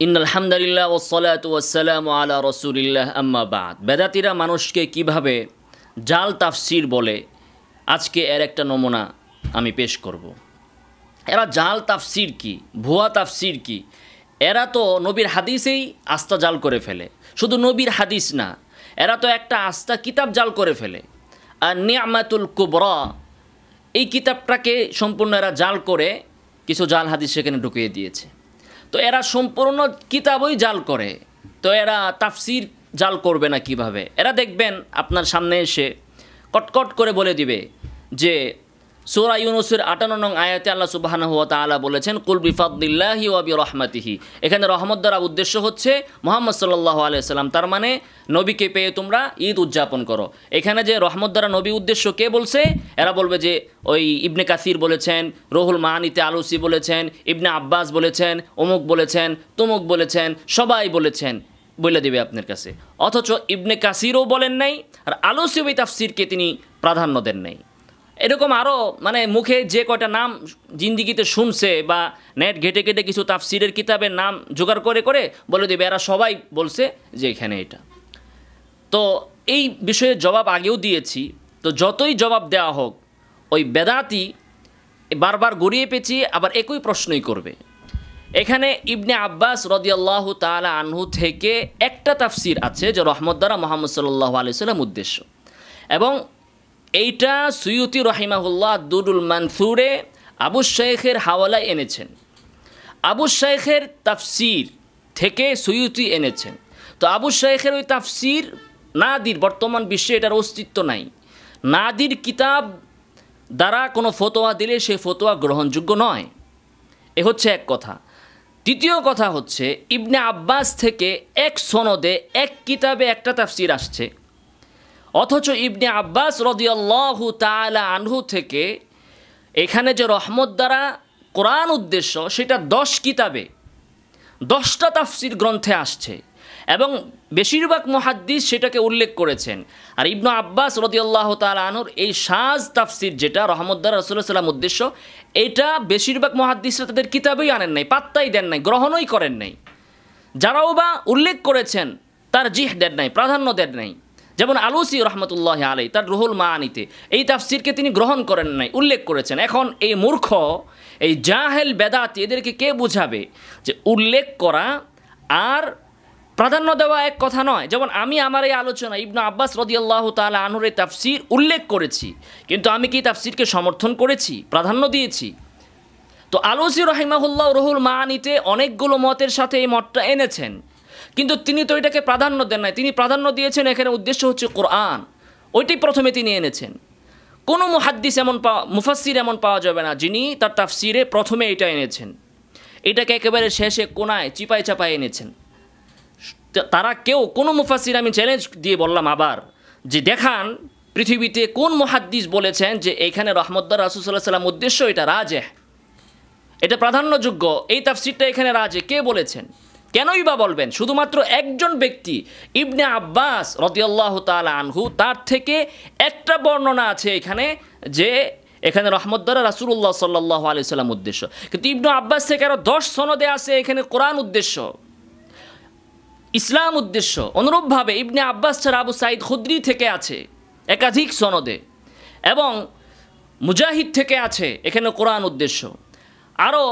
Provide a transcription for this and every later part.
ইন্নাল হামদুলিল্লাহ ওয়াসসালাতু ওয়াসসালামু আলা রাসূলিল্লাহ আম্মা বাদ। বেদাতীরা মানুষকে কিভাবে জাল তাফসির বলে, আজকে এর একটা নমুনা আমি পেশ করব। এরা জাল তাফসির কি, ভুয়া তাফসির কি, এরা তো নবীর হাদিসেই আস্থা জাল করে ফেলে। শুধু নবীর হাদিস না, এরা তো একটা আস্থা কিতাব জাল করে ফেলে। আর নিয়ামাতুল কুবরা এই কিতাবটাকে সম্পূর্ণ এরা জাল করে কিছু জাল হাদিস সেখানে ঢুকিয়ে দিয়েছে। তো এরা সম্পূর্ণ কিতাবই জাল করে, তো এরা তাফসির জাল করবে না কিভাবে? এরা দেখবেন আপনার সামনে এসে কটকট করে বলে দিবে যে সূরা ইউনূসের ৫৮ নং আয়াতে আল্লাহ সুবহানাহু ওয়া তাআলা বলেছেন কুল বিফাদলিল্লাহি ওয়া বিরহমাতিহি। এখানে রহমত দ্বারা উদ্দেশ্য হচ্ছে মুহাম্মদ সাল্লাল্লাহু আলাইহি ওয়াসাল্লাম, তার মানে নবীকে পেয়ে তোমরা ঈদ উদযাপন করো। এখানে যে রহমত দ্বারা নবী উদ্দেশ্য কে বলছে? এরা বলবে যে ওই ইবনে কাসির বলেছেন, রুহুল মাআনিতে আলুসি বলেছেন, ইবনে আব্বাস বলেছেন, অমুক বলেছেন, তমুক বলেছেন, সবাই বলেছেন বলে দেবে আপনার কাছে। অথচ ইবনে কাসিরও বলেন নাই, আর আলুসি ওই তাফসিরকে তিনি প্রাধান্য দেন নাই। এরকম আরও মানে মুখে যে কয়টা নাম জিন্দিগিতে শুনছে বা নেট ঘেটে ঘেটে কিছু তাফসিরের কিতাবের নাম জোগাড় করে করে বলে দেবে এরা সবাই বলছে যে এখানে এটা। তো এই বিষয়ে জবাব আগেও দিয়েছি, তো যতই জবাব দেওয়া হোক ওই বেদাতি বারবার গড়িয়ে পেঁচিয়ে আবার একই প্রশ্নই করবে। এখানে ইবনে আব্বাস রাদিয়াল্লাহু তাআলা আনহু থেকে একটা তাফসির আছে যে রহমত দ্বারা মুহাম্মদ সাল্লাল্লাহু আলাইহি ওয়াসাল্লাম উদ্দেশ্য, এবং এইটা সুয়ুতি রহিমাহুল্লাহ দুরুল মানসুরে আবু শাইখের হাওয়ালায় এনেছেন। আবু শাইখের তাফসির থেকে সুয়ুতি এনেছেন। তো আবু শাইখের ওই তাফসির নাদির, বর্তমান বিশ্বে এটার অস্তিত্ব নাই। নাদির কিতাব দ্বারা কোনো ফতোয়া দিলে সেই ফতোয়া গ্রহণযোগ্য নয়। এ হচ্ছে এক কথা। দ্বিতীয় কথা হচ্ছে ইবনে আব্বাস থেকে এক সনদে এক কিতাবে একটা তাফসির আসছে, অথচ ইবনে আব্বাস রাদিয়াল্লাহু তাআলা আনহু থেকে এখানে যে রহমত দ্বারা কোরআন উদ্দেশ্য সেটা 10 কিতাবে 10টা তাফসির গ্রন্থে আসছে, এবং বেশিরভাগ মুহাদ্দিস সেটাকে উল্লেখ করেছেন। আর ইবনে আব্বাস রাদিয়াল্লাহু তাআলা আনহুর এই শায তাফসির যেটা রহমত দ্বারা রাসূলুল্লাহ সাল্লাল্লাহু আলাইহি ওয়াসাল্লাম উদ্দেশ্য, এটা বেশিরভাগ মুহাদ্দিসরা তাদের কিতাবেই আনেন নাই, পাত্তাই দেন নাই, গ্রহণই করেন নাই। যারাও বা উল্লেখ করেছেন তার জিহ দেন নাই, প্রাধান্য দেন নাই। যেমন আলুসি রহমতুল্লাহ আলাই তার রুহুল মাআনিতে এই তাফসিরকে তিনি গ্রহণ করেন নাই, উল্লেখ করেছেন। এখন এই মূর্খ, এই জাহেল বেদাতি, এদেরকে কে বুঝাবে যে উল্লেখ করা আর প্রাধান্য দেওয়া এক কথা নয়? যেমন আমি আমার এই আলোচনা ইবনে আব্বাস রাদিয়াল্লাহু তাআলা আনহুর এই তাফসির উল্লেখ করেছি, কিন্তু আমি কি তাফসিরকে সমর্থন করেছি, প্রাধান্য দিয়েছি? তো আলুসি রহিমাহুল্লাহ রুহুল মাআনিতে অনেকগুলো মতের সাথে এই মতটা এনেছেন, কিন্তু তিনি তো এটাকে প্রাধান্য দেন নাই। তিনি প্রাধান্য দিয়েছেন এখানে উদ্দেশ্য হচ্ছে কোরআন, ওইটাই প্রথমে তিনি এনেছেন। কোনো মুহাদ্দিস মুফাসসির এমন পাওয়া যাবে না যিনি তার তাফসিরে প্রথমে এটা এনেছেন, এটাকে একেবারে শেষে কোনায় চিপায় চাপায় এনেছেন। তারা কেউ কোনো মুফাসসির, আমি চ্যালেঞ্জ দিয়ে বললাম আবার, যে দেখান পৃথিবীতে কোন মুহাদ্দিস বলেছেন যে এইখানে রহমত দ্বারা রাসূল সাল্লাল্লাহু আলাইহি ওয়াসাল্লাম উদ্দেশ্য এটা রাজেহ, এটা প্রাধান্যযোগ্য, এই তাফসিরটা এখানে রাজে, কে বলেছেন? কেনই বা বলবেন? শুধুমাত্র একজন ব্যক্তি ইবনে আব্বাস রাদিয়াল্লাহু তাআলা আনহু, তার থেকে একটা বর্ণনা আছে এখানে যে এখানে রহমত দ্বারা রাসূলুল্লাহ সাল্লাল্লাহু আলাইহি ওয়াসাল্লাম উদ্দেশ্য, কিন্তু ইবনে আব্বাস থেকে আরও 10 সনদে আছে এখানে কোরআন উদ্দেশ্য, ইসলাম উদ্দেশ্য। অনুরূপভাবে ইবনে আব্বাস ছাড়া আবু সাঈদ খুদরি থেকে আছে একাধিক সনদে, এবং মুজাহিদ থেকে আছে এখানে কোরআন উদ্দেশ্য, আরও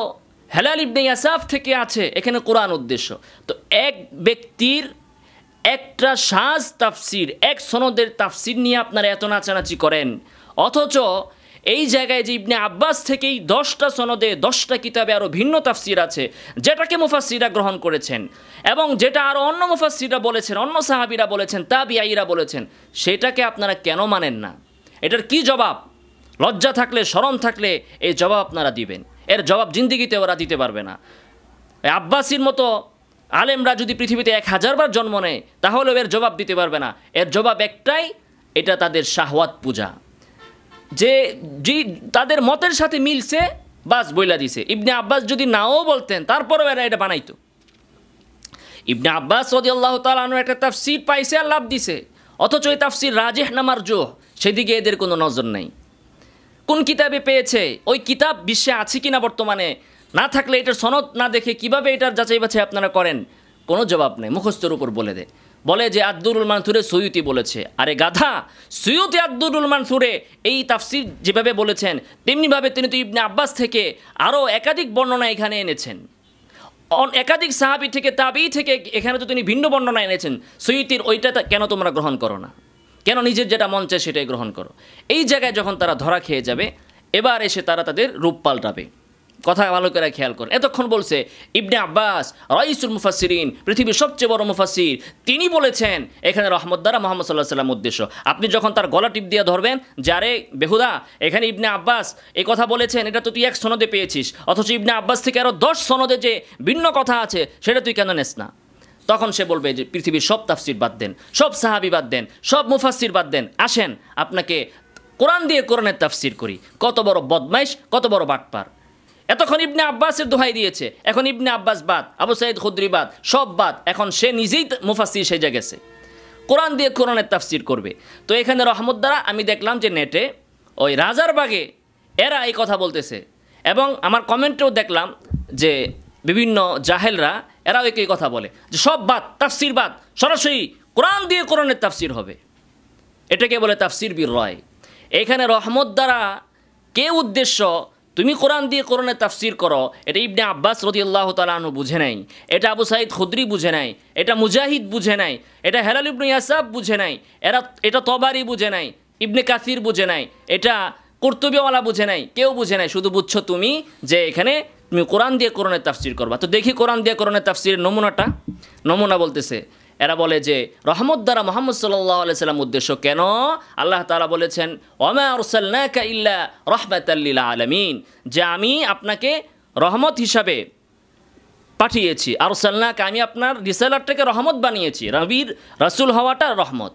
হেলাল ইবনে ইয়াসাফ থেকে আছে এখানে কোরআন উদ্দেশ্য। তো এক ব্যক্তির একটা শায তাফসির, এক সনদের তাফসির নিয়ে আপনারা এত নাচানাচি করেন, অথচ এই জায়গায় যে ইবনে আব্বাস থেকেই 10টা সনদে 10টা কিতাবে আরও ভিন্ন তাফসির আছে, যেটাকে মুফাসসিররা গ্রহণ করেছেন, এবং যেটা আরও অন্য মুফাসসিররা বলেছেন, অন্য সাহাবীরা বলেছেন, তাবিঈরা বলেছেন, সেটাকে আপনারা কেন মানেন না? এটার কি জবাব? লজ্জা থাকলে, শরম থাকলে এই জবাব আপনারা দিবেন। এর জবাব জিন্দিগিতে ওরা দিতে পারবে না। আব্বাসির মতো আলেমরা যদি পৃথিবীতে 1000 বার জন্ম নেয় তাহলেও এর জবাব দিতে পারবে না। এর জবাব একটাই, এটা তাদের শাহওয়াত পূজা, যে তাদের মতের সাথে মিলছে বাস বইলা দিছে। ইবনে আব্বাস যদি নাও বলতেন তারপরেও এরা এটা বানাইতো। ইবনে আব্বাস রাদিয়াল্লাহু তাআলা আনহু একটা তাফসির পাইছে আর লাভ দিছে, অথচ এই তাফসির রাজিহ না মারজুহ সেদিকে এদের কোনো নজর নাই। কোন কিতাবে পেয়েছে, ওই কিতাব বিশ্বে আছে কিনা বর্তমানে না থাকলে এটার সনদ না দেখে কিভাবে এটার যাচাই বাছাই আপনারা করেন? কোনো জবাব নেই, মুখস্থের উপর বলে দেয়। বলে যে আদ-দুরুল মানসুরে সৈয়ুতি বলেছে। আরে গাধা, সৈয়ুতি আদ-দুরুল মানসুরে এই তাফসির যেভাবে বলেছেন তেমনিভাবে তিনি তো ইবনে আব্বাস থেকে আরও একাধিক বর্ণনা এখানে এনেছেন, একাধিক সাহাবী থেকে তাবী থেকে এখানে তো তিনি ভিন্ন বর্ণনা এনেছেন। সৈয়ুতির ওইটা কেন তোমরা গ্রহণ করো না? কেন নিজের যেটা মন চায় সেটাই গ্রহণ করো? এই জায়গায় যখন তারা ধরা খেয়ে যাবে, এবার এসে তারা তাদের রূপ পাল্টাবে। কথা ভালো করে খেয়াল করেন। এতক্ষণ বলছে ইবনে আব্বাস রাইসুল মুফাসসিরিন, পৃথিবীর সবচেয়ে বড় মুফাসসির, তিনি বলেছেন এখানে রহমত দ্বারা মুহাম্মদ সাল্লাল্লাহু আলাইহি ওয়াসাল্লাম উদ্দেশ্য। আপনি যখন তার গলা টিপ দিয়ে ধরবেন যে আরে বেহুদা, এখানে ইবনে আব্বাস এই কথা বলেছেন, এটা তো তুই এক সনদে পেয়েছিস, অথচ ইবনে আব্বাস থেকে আরও 10 সনদে যে ভিন্ন কথা আছে সেটা তুই কেন নেস না? তখন সে বলবে যে পৃথিবীর সব তাফসির বাদ দেন, সব সাহাবী বাদ দেন, সব মুফাসসির বাদ দেন, আসেন আপনাকে কোরআন দিয়ে কোরআনের তাফসির করি। কত বড় বদমাইশ, কত বড় বাটপার! এতক্ষণ ইবনে আব্বাসের দোহাই দিয়েছে, এখন ইবনে আব্বাস বাদ, আবু সাঈদ খুদরি বাদ, সব বাদ, এখন সে নিজেই মুফাসসির সেজে গেছে, কোরআন দিয়ে কোরআনের তাফসির করবে। তো এখানে রহমত দ্বারা আমি দেখলাম যে নেটে ওই রাজারবাগে এরা এই কথা বলতেছে, এবং আমার কমেন্টেও দেখলাম যে বিভিন্ন জাহেলরা এরাও একই কথা বলে যে সব বাদ, তাফসির বাদ, সরাসরি কোরআন দিয়ে কোরআনের তাফসির হবে। এটাকে বলে তাফসির বির রায়। এখানে রহমত দ্বারা কে উদ্দেশ্য তুমি কোরআন দিয়ে কোরআনের তাফসির করো, এটা ইবনে আব্বাস রাদিয়াল্লাহু তাআলা আনহু বুঝে নাই, এটা আবু সাঈদ খুদরি বুঝে নাই, এটা মুজাহিদ বুঝে নাই, এটা হেলাল ইবনে ইয়াসাব বুঝে নাই, এটা তবারি বুঝে নাই, ইবনে কাসির বুঝে নাই, এটা কুরতুবিওয়ালা বুঝে নাই, কেউ বুঝে নাই। শুধু বুঝছো তুমি যে এখানে তুমি কোরআন দিয়ে কোরআনের তাফসির করবা। তো দেখি কোরআন দিয়ে কোরআনের তাফসিরের নমুনা বলতেছে। এরা বলে যে রহমত দ্বারা মুহাম্মদ সাল্লাল্লাহু আলাইহি সাল্লাম উদ্দেশ্য। কেন? আল্লাহ তাআলা বলেছেন ওয়ামা আরসালনাকা ইল্লা রাহমাতাল লিল আলামিন, যে আমি আপনাকে রহমত হিসাবে পাঠিয়েছি। আরসালনাকা, আমি আপনার রিসালাতটাকে রহমত বানিয়েছি, নবীর রাসূল হওয়াটা রহমত।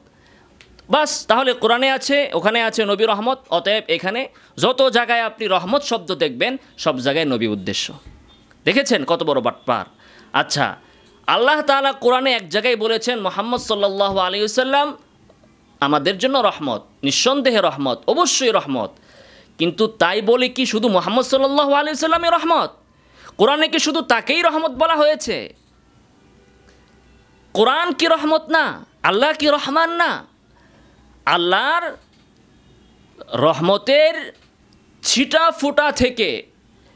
বাস, তাহলে কোরআনে আছে, ওখানে আছে নবী রহমত, অতএব এখানে যত জায়গায় আপনি রহমত শব্দ দেখবেন সব জায়গায় নবী উদ্দেশ্য। দেখেছেন কত বড় বাটপার! আচ্ছা, আল্লাহ তাআলা কোরআনে এক জায়গায় বলেছেন মুহাম্মদ সাল্লাল্লাহু আলাইহি ওয়াসাল্লাম আমাদের জন্য রহমত, নিঃসন্দেহে রহমত, অবশ্যই রহমত। কিন্তু তাই বলে কি শুধু মুহাম্মদ সাল্লাল্লাহু আলাইহি ওয়াসাল্লামের রহমত? কোরআনে কি শুধু তাকেই রহমত বলা হয়েছে? কোরআন কি রহমত না? আল্লাহ কি রহমান না? আল্লাহর রহমতের ছিটা ফুটা থেকে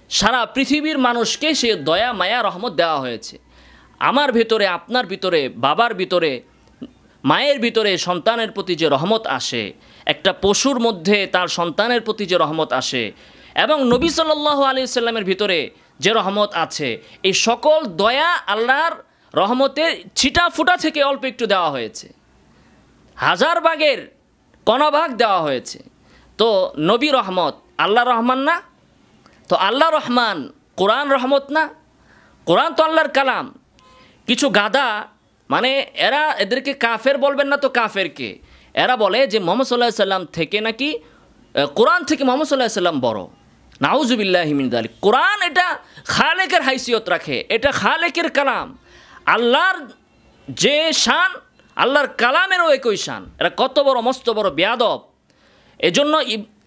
সারা পৃথিবীর মানুষকে সে দয়া মায়া রহমত দেওয়া হয়েছে। আমার ভিতরে, আপনার ভিতরে, বাবার ভিতরে, মায়ের ভিতরে সন্তানের প্রতি যে রহমত আসে, একটা পশুর মধ্যে তার সন্তানের প্রতি যে রহমত আসে, এবং নবী সাল্লাল্লাহু আলাইহি সাল্লামের ভিতরে যে রহমত আছে, এই সকল দয়া আল্লাহর রহমতের ছিটা ফুটা থেকে অল্প একটু দেওয়া হয়েছে, হাজার ভাগের কণা ভাগ দেওয়া হয়েছে। তো নবী রহমত, আল্লাহ রহমান না? তো আল্লাহ রহমান, কোরআন রহমত না? কোরআন তো আল্লাহর কালাম। কিছু গাদা, মানে এদেরকে কাফের বলবেন না তো কাফেরকে, এরা বলে যে মুহাম্মদ সাল্লাল্লাহু আলাইহি সাল্লাম থেকে নাকি কোরআন থেকে মুহাম্মদ সাল্লাল্লাহু আলাইহি সাল্লাম বড়। নাউজুবিল্লাহি মিন যালিক। কোরআন এটা খালেকের হাইসিয়ত রাখে, এটা খালেকের কালাম। আল্লাহর যে শান, আল্লাহর কালামেরও একই শান। এরা কত বড় মস্ত বড় বেয়াদব! এজন্য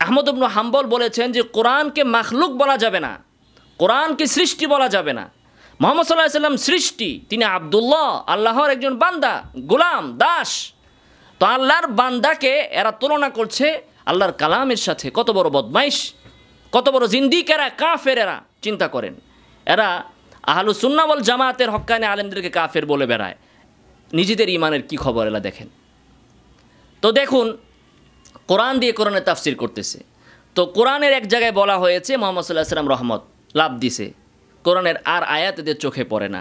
আহমদ ইবনে হাম্বল বলেছেন যে কোরআনকে মাখলুক বলা যাবে না, কোরআনকে সৃষ্টি বলা যাবে না। মুহাম্মদ সাল্লাল্লাহু আলাইহি সাল্লাম সৃষ্টি, তিনি আব্দুল্লাহ, আল্লাহর একজন বান্দা, গোলাম, দাস। তো আল্লাহর বান্দাকে এরা তুলনা করছে আল্লাহর কালামের সাথে। কত বড় বদমাইশ, কত বড় জিন্দিকেরা, কাফের এরা! চিন্তা করেন, এরা আহলুস সুন্নাহ ওয়াল জামাতের হক্কানি আলেমদেরকে কাফের বলে বেড়ায়। নিজেদের ইমানের কি খবর এলা দেখেন। তো দেখুন, কোরআন দিয়ে কোরআনের তাফসির করতেছে। তো কোরআনের এক জায়গায় বলা হয়েছে মুহাম্মদ সাল্লাল্লাহু আলাইহি সাল্লাম রহমত, লাভ দিছে। কোরআনের আর আয়াত এদের চোখে পড়ে না।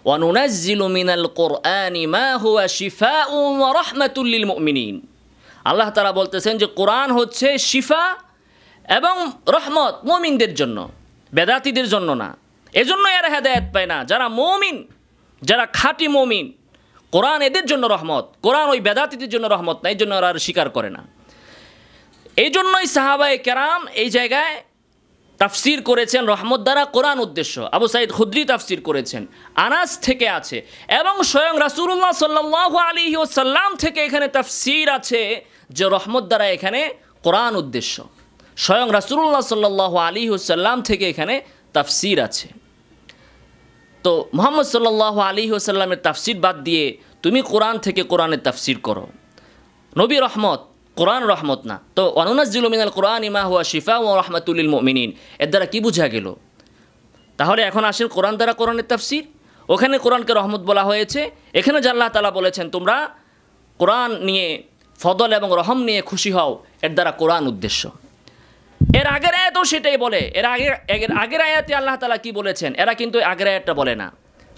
ওয়ানুনাজ্জিলু মিনাল কোরআনি মা হুয়া শিফাউন ওয়া রাহমাতুল লিল মুমিনিন। আল্লাহ তাআলা বলতেছেন যে কোরআন হচ্ছে শিফা এবং রহমত মুমিনদের জন্য, বেদাতীদের জন্য না। এজন্য এরা হেদায়েত পায় না। যারা মুমিন, যারা খাঁটি মুমিন, কোরআন এদের জন্য রহমত। কোরআন ওই বেদাতীদের জন্য রহমত না, এই জন্য ওরা আর স্বীকার করে না। এই জন্যই সাহাবায়ে কেরাম এই জায়গায় তাফসির করেছেন রহমত দ্বারা কোরআন উদ্দেশ্য। আবু সাঈদ খুদরি তাফসির করেছেন, আনাস থেকে আছে, এবং স্বয়ং রাসূলুল্লাহ সাল্লাল্লাহু আলাইহি ওয়াসাল্লাম থেকে এখানে তাফসির আছে যে রহমত দ্বারা এখানে কোরআন উদ্দেশ্য। স্বয়ং রাসূলুল্লাহ সাল্লাল্লাহু আলাইহি ওয়াসাল্লাম থেকে এখানে তাফসির আছে। তো মুহাম্মদ সাল্লাল্লাহু আলাইহি ওয়াসাল্লামের তাফসির বাদ দিয়ে তুমি কোরআন থেকে কোরআনের তাফসির করো। নবী রহমত, কোরআন রহমত না। তো ওয়ানুনাজ্জিলু মিনাল কোরআনি মা হুয়া শিফাউ ওয়া রাহমাতুল লিল মুমিনিন, এর দ্বারা কি বোঝা গেল? তাহলে এখন আসেন কোরআন দ্বারা কোরআনের তাফসির। ওখানে কোরআনকে রহমত বলা হয়েছে, এখানে যে আল্লাহ তাআলা বলেছেন তোমরা কোরআন নিয়ে ফদল এবং রহম নিয়ে খুশি হও, এর দ্বারা কোরআন উদ্দেশ্য। এর আগের আয়াতও সেটাই বলে। এর আগের আয়াতে আল্লাহ তাআলা কি বলেছেন? এরা কিন্তু আগের আয়াতটা বলে না।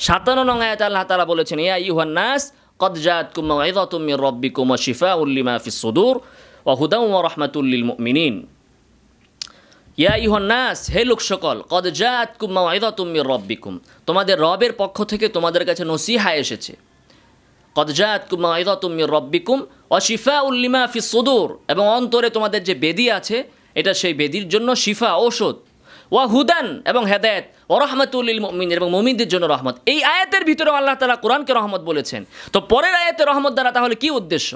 57 নং আয়াতে আল্লাহ তাআলা বলেছেন, ইয়া আইয়ুহান নাস কদ জাআতকুম মাউইযাতুম মির রাব্বিকুম ওয়া শিফাউল লিমা ফিস সুদূর ওয়া হুদাও ওয়া রাহমাতুল লিল মুমিনিন। ইয়া আইয়ুহান নাস, হে লোক সকল, কদ জাআতকুম মাউইযাতুম মির রাব্বিকুম, তোমাদের রবের পক্ষ থেকে তোমাদের কাছে নসিহা এসেছে। কদ জাআতকুম মাউইযাতুম মির রাব্বিকুম ওয়া শিফাউল লিমা ফিস সুদূর, এবং অন্তরে তোমাদের যে বেদি আছে এটা সেই বেদির জন্য শিফা, ঔষধ। ওয়া হুদান, এবং হেদায়েত। ওয়া রাহমাতুল লিল মুমিনিন, এবং মুমিনদের জন্য রহমত। এই আয়াতের ভিতরে আল্লাহ তাআলা কোরআনকে রহমত বলেছেন। তো পরের আয়াতে রহমত দ্বারা তাহলে কি উদ্দেশ্য?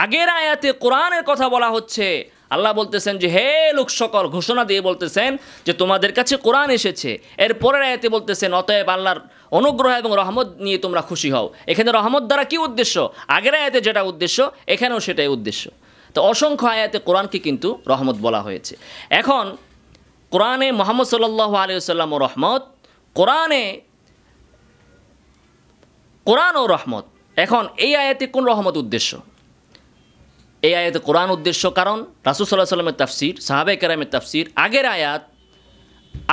আগের আয়াতে কোরআনের কথা বলা হচ্ছে, আল্লাহ বলতেছেন যে হে লোক সকল, ঘোষণা দিয়ে বলতেছেন যে তোমাদের কাছে কোরআন এসেছে। এর পরের আয়াতে বলতেছেন অতএব আল্লাহর অনুগ্রহ এবং রহমত নিয়ে তোমরা খুশি হও। এখানে রহমত দ্বারা কি উদ্দেশ্য? আগের আয়াতে যেটা উদ্দেশ্য এখানেও সেটাই উদ্দেশ্য। তো অসংখ্য আয়াতে কোরআনকে কিন্তু রহমত বলা হয়েছে। এখন কোরআনে মুহাম্মদ সাল্লাল্লাহু আলাইহি ওয়াসাল্লাম ও রহমত, কোরআন ও রহমত। এখন এই আয়াতে কোন রহমত উদ্দেশ্য? এই আয়াতে কোরআন উদ্দেশ্য, কারণ রাসূল সাল্লাল্লাহু আলাইহি ওয়াসাল্লামের তাফসীর, সাহাবায়ে কেরামের তাফসীর, আগের আয়াত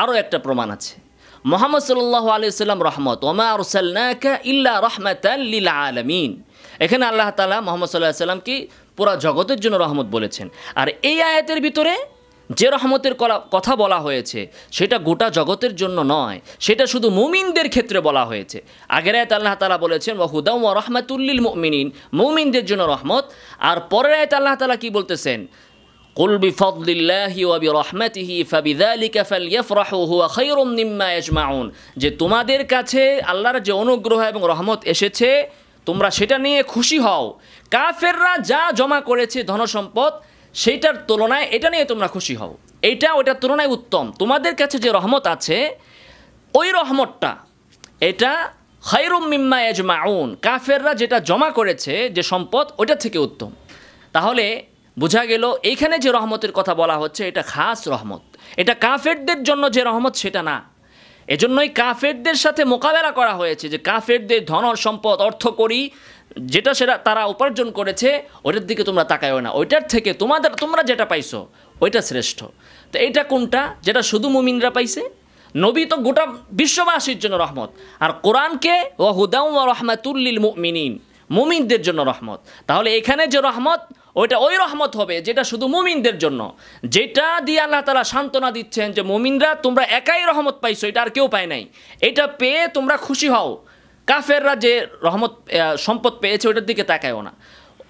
আরও একটা প্রমাণ আছে। মুহাম্মদ সাল্লাল্লাহু আলাইহি ওয়াসাল্লাম রহমত, ওয়া মা আরসালনাকা ইল্লা রাহমাতাল লিল আলামিন। এখানে আল্লাহ তাআলা মুহাম্মদ সাল্লাল্লাহু আলাইহি ওয়াসাল্লামকে পুরা জগতের জন্য রহমত বলেছেন। আর এই আয়াতের ভিতরে যে রহমতের কথা বলা হয়েছে সেটা গোটা জগতের জন্য নয়, সেটা শুধু মুমিনদের ক্ষেত্রে বলা হয়েছে। আগের আয়াতে আল্লাহ তাআলা বলেছেন ওয়া হুদাও ওয়া রাহমাতুল লিল মুমিনিন, মুমিনদের জন্য রহমত। আর পরের আয়াতে আল্লাহ তাআলা কি বলতেছেন? কুল বিফাদলিল্লাহি ওয়া বিরহমাতিহি ফাবিযালিকা ফালইফরাহু হুয়া খায়রুম মিম্মা ইয়াজমাউন, যে তোমাদের কাছে আল্লাহর যে অনুগ্রহ এবং রহমত এসেছে তোমরা সেটা নিয়ে খুশি হও। কাফেররা যা জমা করেছে ধনসম্পদ, সেইটার তুলনায় এটা নিয়ে তোমরা খুশি হও। এইটা ওইটার তুলনায় উত্তম। তোমাদের কাছে যে রহমত আছে ওই রহমতটা এটা খায়রুম মিম্মা ইয়াজমাউন, কাফেররা যেটা জমা করেছে যে সম্পদ ওইটা থেকে উত্তম। তাহলে বোঝা গেল এইখানে যে রহমতের কথা বলা হচ্ছে এটা খাস রহমত, এটা কাফেরদের জন্য যে রহমত সেটা না। এজন্যই কাফেরদের সাথে মোকাবেলা করা হয়েছে, যে কাফেরদের ধন সম্পদ অর্থ করি যেটা সেটা তারা উপার্জন করেছে ওইটার দিকে তোমরা তাকায়ও না, ওইটার থেকে তোমরা যেটা পাইছো ওইটা শ্রেষ্ঠ। তো এইটা কোনটা? যেটা শুধু মুমিনরা পাইছে। নবী তো গোটা বিশ্ববাসীর জন্য রহমত, আর কোরআনকে ওয়া হুদাও ওয়া রাহমাতুল লিল মুমিনিন, মুমিনদের জন্য রহমত। তাহলে এখানে যে রহমত ওইটা ওই রহমত হবে যেটা শুধু মুমিনদের জন্য, যেটা দিয়ে আল্লাহ তাআলা সান্ত্বনা দিচ্ছেন যে মুমিনরা তোমরা একাই রহমত পাইছো, এটা আর কেউ পায় নাই, এটা পেয়ে তোমরা খুশি হও। কাফেররা যে রহমত সম্পদ পেয়েছে ওইটার দিকে তাকায়ও না।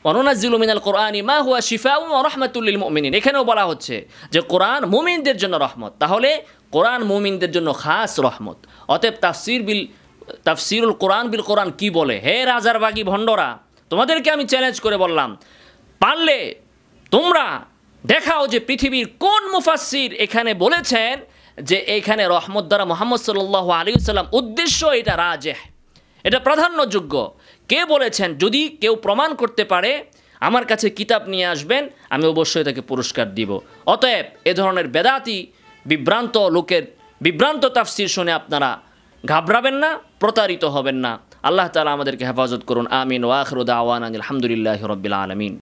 ওয়ানুনাজ্জিলু মিনাল কোরআনি মা হুয়া শিফাউ ওয়া রাহমাতুল লিল মুমিনিন, এখানেও বলা হচ্ছে যে কোরআন মুমিনদের জন্য রহমত। তাহলে কোরআন মুমিনদের জন্য খাস রহমত। অতএব তাফসিরুল কোরআন বিল কোরআন কি বলে? হে রাজারবাগী ভণ্ডরা, তোমাদেরকে আমি চ্যালেঞ্জ করে বললাম, পারলে তোমরা দেখাও যে পৃথিবীর কোন মুফাসসির এখানে বলেছেন যে এখানে রহমত দ্বারা মুহাম্মদ সাল্লাল্লাহু আলাইহি ওয়াসাল্লাম উদ্দেশ্য, এটা রাজেহ, এটা প্রাধান্যযোগ্য। কে বলেছেন? যদি কেউ প্রমাণ করতে পারে আমার কাছে কিতাব নিয়ে আসবেন, আমি অবশ্যই তাকে পুরস্কার দিব। অতএব এ ধরনের বেদাতি বিভ্রান্ত লোকের বিভ্রান্ত তাফসির শুনে আপনারা ঘাবড়াবেন না, প্রতারিত হবেন না। আল্লাহ তাআলা আমাদেরকে হেফাজত করুন। আমিন। ওয়া আখিরু দাওয়ানা আলহামদুলিল্লাহি রাব্বিল আলামিন।